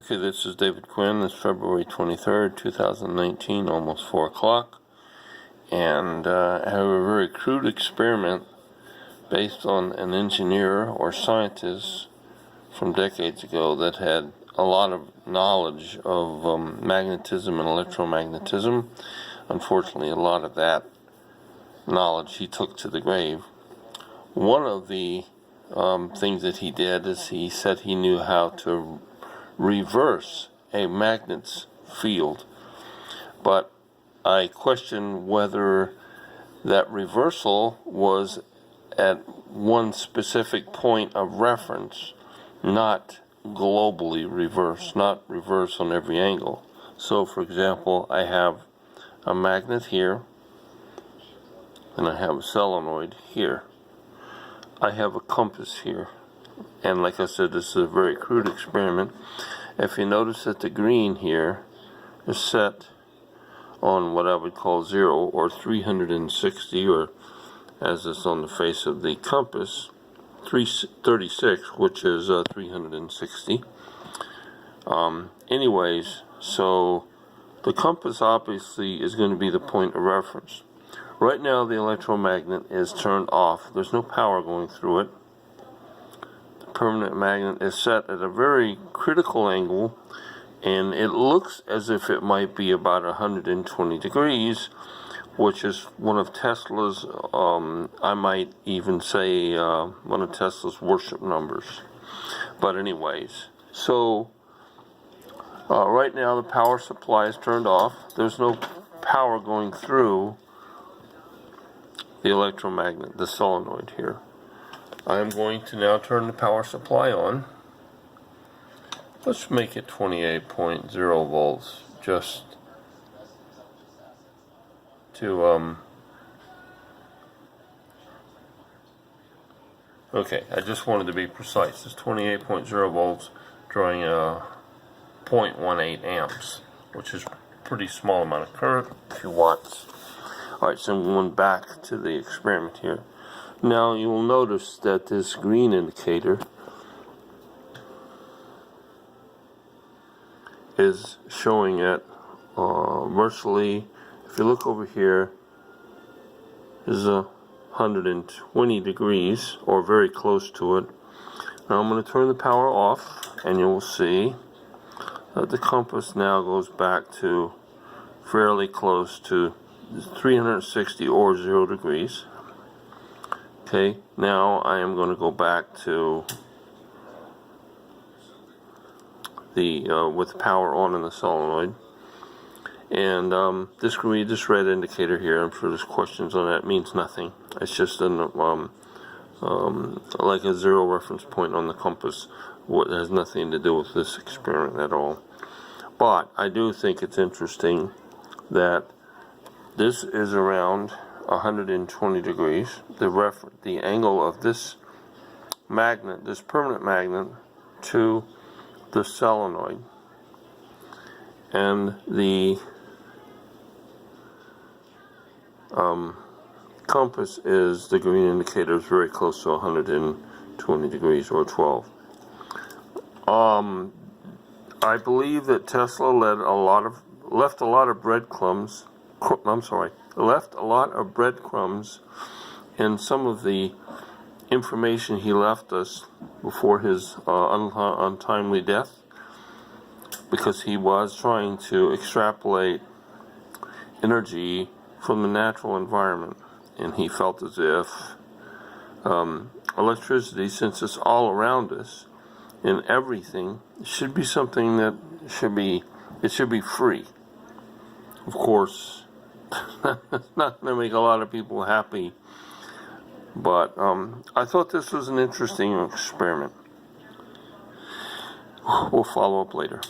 Okay, this is David Quinn. It's February 23rd, 2019, almost 4 o'clock. And I have a very crude experiment based on an engineer or scientist from decades ago that had a lot of knowledge of magnetism and electromagnetism. Unfortunately, a lot of that knowledge he took to the grave. One of the things that he did is he said he knew how to reverse a magnet's field, but I question whether that reversal was at one specific point of reference, not globally reverse, not reverse on every angle. So for example, I have a magnet here and I have a solenoid here. I have a compass here. And like I said, this is a very crude experiment. If you notice that the green here is set on what I would call 0 or 360, or as is on the face of the compass, 336, which is 360. Anyways, so the compass obviously is going to be the point of reference. Right now the electromagnet is turned off. There's no power going through it. Permanent magnet is set at a very critical angle, and it looks as if it might be about 120 degrees, which is one of Tesla's, I might even say one of Tesla's worship numbers. But anyways, so right now the power supply is turned off. There's no power going through the electromagnet, the solenoid here. I am going to now turn the power supply on. Let's make it 28.0 volts, just to, okay, I just wanted to be precise. It's 28.0 volts, drawing 0.18 amps, which is a pretty small amount of current, a few watts. Alright, so I'm going back to the experiment here. Now you will notice that this green indicator is showing at virtually, if you look over here, is 120 degrees, or very close to it. Now I'm going to turn the power off, and you will see that the compass now goes back to fairly close to 360 or 0 degrees. Okay, now I am going to go back to the with the power on in the solenoid, and this red indicator here, I'm sure there's questions on that, means nothing. It's just an like a 0 reference point on the compass. What has nothing to do with this experiment at all. But I do think it's interesting that this is around 120 degrees. The angle of this magnet, this permanent magnet, to the solenoid, and the compass is, the green indicator is very close to 120 degrees, or 12. I believe that Tesla left a lot of breadcrumbs. Left a lot of breadcrumbs in some of the information he left us before his untimely death, because he was trying to extrapolate energy from the natural environment, and he felt as if electricity, since it's all around us in everything, should be something that should be free. Of course, it's not going to make a lot of people happy, but I thought this was an interesting experiment. We'll follow up later.